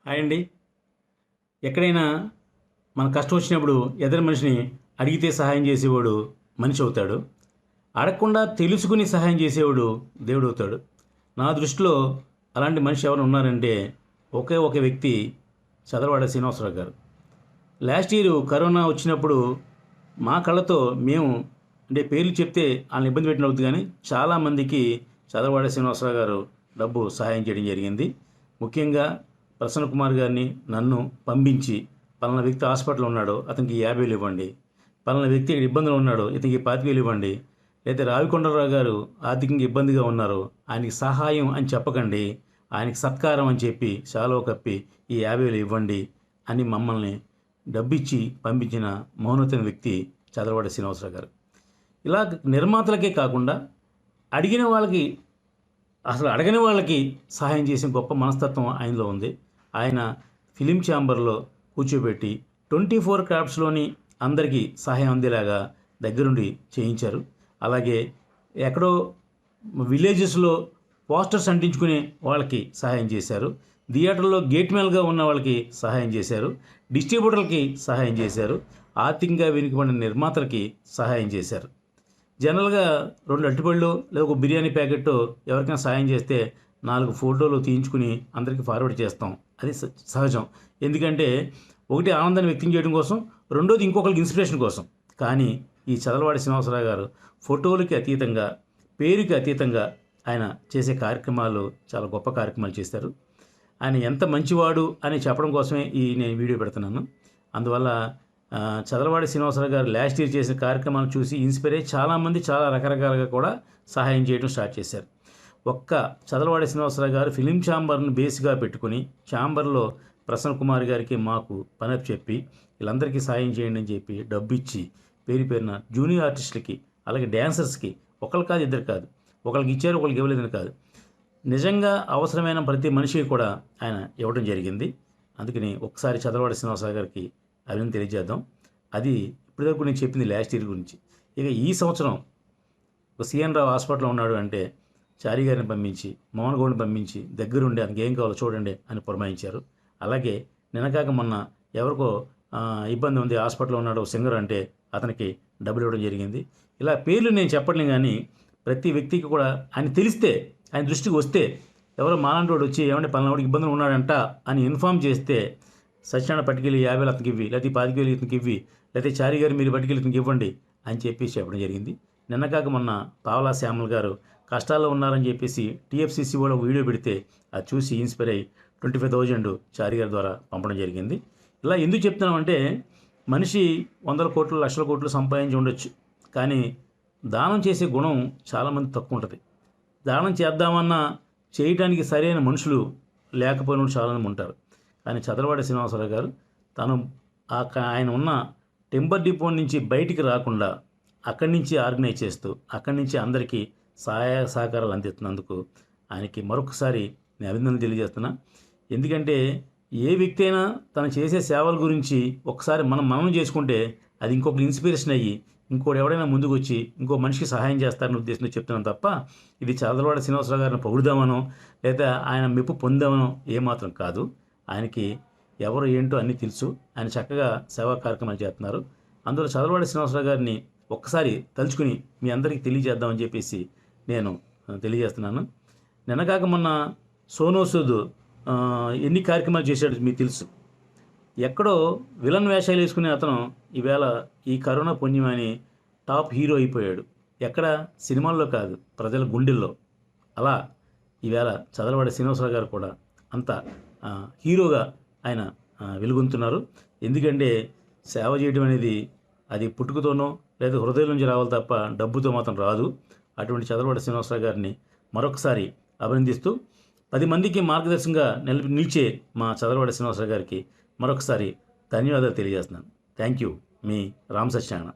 Hi అండి. ఎక్కడైనా మన కష్టం వచ్చినప్పుడు ఎదురు మనిషిని అడిగితే సహాయం చేసేవాడు మనిషి అవుతాడు. అడగకుండా తెలుసుకుని సహాయం చేసేవాడు దేవుడు అవుతాడు. నా దృష్టిలో అలాంటి మనిషి ఎవరు ఉన్నారంటే ఒకే ఒక వ్యక్తి చదలవాడ శ్రీనివాసరావు గారు. లాస్ట్ ఇయర్ కరోనా వచ్చినప్పుడు మా కళ్ళతో మేము అంటే పేర్లు చెప్తే వాళ్ళని ఇబ్బంది పెట్టిన అవుతుంది, కానీ చాలామందికి చదలవాడ శ్రీనివాసరావు గారు డబ్బు సహాయం చేయడం జరిగింది. ముఖ్యంగా ప్రసన్న కుమార్ గారిని నన్ను పంపించి పలానా వ్యక్తి హాస్పిటల్లో ఉన్నాడు, అతనికి 50,000 ఇవ్వండి, పలానా వ్యక్తి ఇక్కడ ఇబ్బందులు ఉన్నాడు, ఇతనికి 25,000 ఇవ్వండి, లేదా రావికొండరావు గారు ఆర్థికంగా ఇబ్బందిగా ఉన్నారు, ఆయనకి సహాయం అని చెప్పకండి, ఆయనకి సత్కారం అని చెప్పి శాలువ కప్పి ఈ 50,000 ఇవ్వండి అని మమ్మల్ని డబ్బిచ్చి పంపించిన మౌనతైన వ్యక్తి చదలవాడ శ్రీనివాసరావు గారు. ఇలా నిర్మాతలకే కాకుండా అడిగిన వాళ్ళకి, అసలు అడగని వాళ్ళకి సహాయం చేసే గొప్ప మనస్తత్వం ఆయనలో ఉంది. ఆయన ఫిలిం ఛాంబర్లో కూర్చోబెట్టి 24 క్రాఫ్ట్స్లోని అందరికీ సహాయం అందేలాగా దగ్గరుండి చేయించారు. అలాగే ఎక్కడో విలేజెస్లో పోస్టర్స్ అంటించుకునే వాళ్ళకి సహాయం చేశారు. థియేటర్లో గేట్ మ్యాన్గా ఉన్న వాళ్ళకి సహాయం చేశారు. డిస్ట్రిబ్యూటర్లకి సహాయం చేశారు. ఆర్థికంగా వెనుకబడిన నిర్మాతలకి సహాయం చేశారు. జనరల్గా 2 అరటిపళ్ళు లేదా ఒక బిర్యానీ ప్యాకెట్ ఎవరికైనా సాయం చేస్తే 4 ఫోటోలు తీయించుకుని అందరికీ ఫార్వర్డ్ చేస్తాం. అది సహజం. ఎందుకంటే ఒకటి ఆనందాన్ని వ్యక్తం చేయడం కోసం, రెండోది ఇంకొకరికి ఇన్స్పిరేషన్ కోసం. కానీ ఈ చదలవాడి శ్రీనివాసరావు గారు ఫోటోలకి అతీతంగా, పేరుకి అతీతంగా ఆయన చేసే కార్యక్రమాలు చాలా గొప్ప కార్యక్రమాలు చేస్తారు. ఆయన ఎంత మంచివాడు అని చెప్పడం కోసమే నేను వీడియో పెడుతున్నాను. అందువల్ల చదలవాడి శ్రీనివాసరావు గారు లాస్ట్ ఇయర్ చేసిన కార్యక్రమాలు చూసి ఇన్స్పైర్ అయ్యి చాలామంది చాలా రకరకాలుగా కూడా సహాయం చేయడం స్టార్ట్ చేశారు. ఒక్క చదలవాడి శ్రీనివాసరావు గారు ఫిలిం ఛాంబర్ను బేస్గా పెట్టుకుని ఛాంబర్లో ప్రసన్న కుమార్ గారికి మాకు పనప్ చెప్పి వీళ్ళందరికీ సాయం చేయండి అని చెప్పి డబ్బు ఇచ్చి పేరు పేరున జూనియర్ ఆర్టిస్టులకి, అలాగే డ్యాన్సర్స్కి, ఒకరు కాదు ఇద్దరు కాదు, ఒకరికి ఇచ్చారు ఒకరికి ఇవ్వలేదని కాదు, నిజంగా అవసరమైన ప్రతి మనిషికి కూడా ఆయన ఇవ్వడం జరిగింది. అందుకని ఒకసారి చదలవాడి శ్రీనివాసరావు గారికి అభినందన తెలియజేద్దాం. అది ఇప్పటివరకు నేను చెప్పింది లాస్ట్ ఇయర్ గురించి. ఇక ఈ సంవత్సరం ఒక సిఎన్ రావు హాస్పిటల్లో ఉన్నాడు అంటే చారి గారిని పంపించి, మోహన్ గౌడ్ని పంపించి దగ్గరుండి ఆయనకి ఏం కావాలో చూడండి అని పురమాయించారు. అలాగే నిన్నకాక మొన్న ఎవరికో ఇబ్బంది ఉంది, హాస్పిటల్లో ఉన్నాడు సింగర్ అంటే అతనికి డబ్బులు ఇవ్వడం జరిగింది. ఇలా పేర్లు నేను చెప్పట్లేదు, కానీ ప్రతి వ్యక్తికి కూడా ఆయన తెలిస్తే, ఆయన దృష్టికి వస్తే, ఎవరో మాలాంటి వచ్చి ఏమంటే పలానావాడికి ఇబ్బందులు ఉన్నాడంట అని ఇన్ఫామ్ చేస్తే సత్యనారాయణ పట్టుకెళ్ళి 50,000 అతనికి ఇవ్వి, లేకపోతే 25,000 ఇతనికి ఇవ్వి, లేకపోతే చారి గారు మీరు పట్టుకెళ్ళి ఇతనికి ఇవ్వండి అని చెప్పేసి చెప్పడం జరిగింది. నిన్నకాక మొన్న పావలా శ్యామల్ గారు కష్టాల్లో ఉన్నారని చెప్పేసి టీఎఫ్సీసీ కూడా వీడియో పెడితే అది చూసి ఇన్స్పైర్ అయ్యి 25,000 చారి గారి ద్వారా పంపడం జరిగింది. ఇలా ఎందుకు చెప్తున్నామంటే మనిషి 100 కోట్లు, లక్షల కోట్లు సంపాదించి ఉండొచ్చు, కానీ దానం చేసే గుణం చాలామంది తక్కువ ఉంటుంది. దానం చేద్దామన్నా చేయటానికి సరైన మనుషులు లేకపోయిన చాలామంది ఉంటారు. కానీ చదలవాడి శ్రీనివాసరావు గారు తను ఆయన ఉన్న టెంపర్ డిపో నుంచి బయటికి రాకుండా అక్కడి నుంచి ఆర్గనైజ్ చేస్తూ అక్కడి నుంచి అందరికీ సహాయ సహకారాలు అందిస్తున్నందుకు ఆయనకి మరొకసారి నేను అభినందనలు తెలియజేస్తున్నా. ఎందుకంటే ఏ వ్యక్తి అయినా తను చేసే సేవల గురించి ఒకసారి మనం చేసుకుంటే అది ఇంకొకరు ఇన్స్పిరేషన్ అయ్యి ఇంకోటి ఎవడైనా ముందుకు వచ్చి ఇంకో మనిషికి సహాయం చేస్తారని ఉద్దేశంతో చెప్తున్నాను తప్ప ఇది చదలవాడి శ్రీనివాసరావు గారిని పొగుడుదామనో లేదా ఆయన మెప్పు పొందామనో ఏమాత్రం కాదు. ఆయనకి ఎవరు ఏంటో అన్నీ తెలుసు. ఆయన చక్కగా సేవా కార్యక్రమాలు చేస్తున్నారు. అందులో చదలవాడి శ్రీనివాసరావు గారిని ఒక్కసారి తలుచుకుని మీ అందరికీ తెలియజేద్దామని చెప్పేసి నేను తెలియజేస్తున్నాను. నిన్నకాక మొన్న సోనూ సూద్ ఎన్ని కార్యక్రమాలు చేశాడు మీకు తెలుసు. ఎక్కడో విలన్ వేషాలు వేసుకునే అతను ఈవేళ ఈ కరోనా పుణ్యమని టాప్ హీరో అయిపోయాడు. ఎక్కడ? సినిమాల్లో కాదు, ప్రజల గుండెల్లో. అలా ఈవేళ చదలవాడి శ్రీనివాసరావు గారు కూడా అంత హీరోగా ఆయన వెలుగొందుతున్నారు. ఎందుకంటే సేవ చేయడం అనేది అది పుట్టుకతోనో లేదా హృదయం నుంచి రావాలి తప్ప డబ్బుతో మాత్రం రాదు. అటువంటి చదలవాడి శ్రీనివాసరావు గారిని మరొకసారి అభినందిస్తూ 10 మందికి మార్గదర్శకంగా నిలిచే మా చదలవాడి శ్రీనివాసరావు గారికి మరొకసారి ధన్యవాదాలు తెలియజేస్తున్నాను. Thank you. Me Ram Satyanarayana.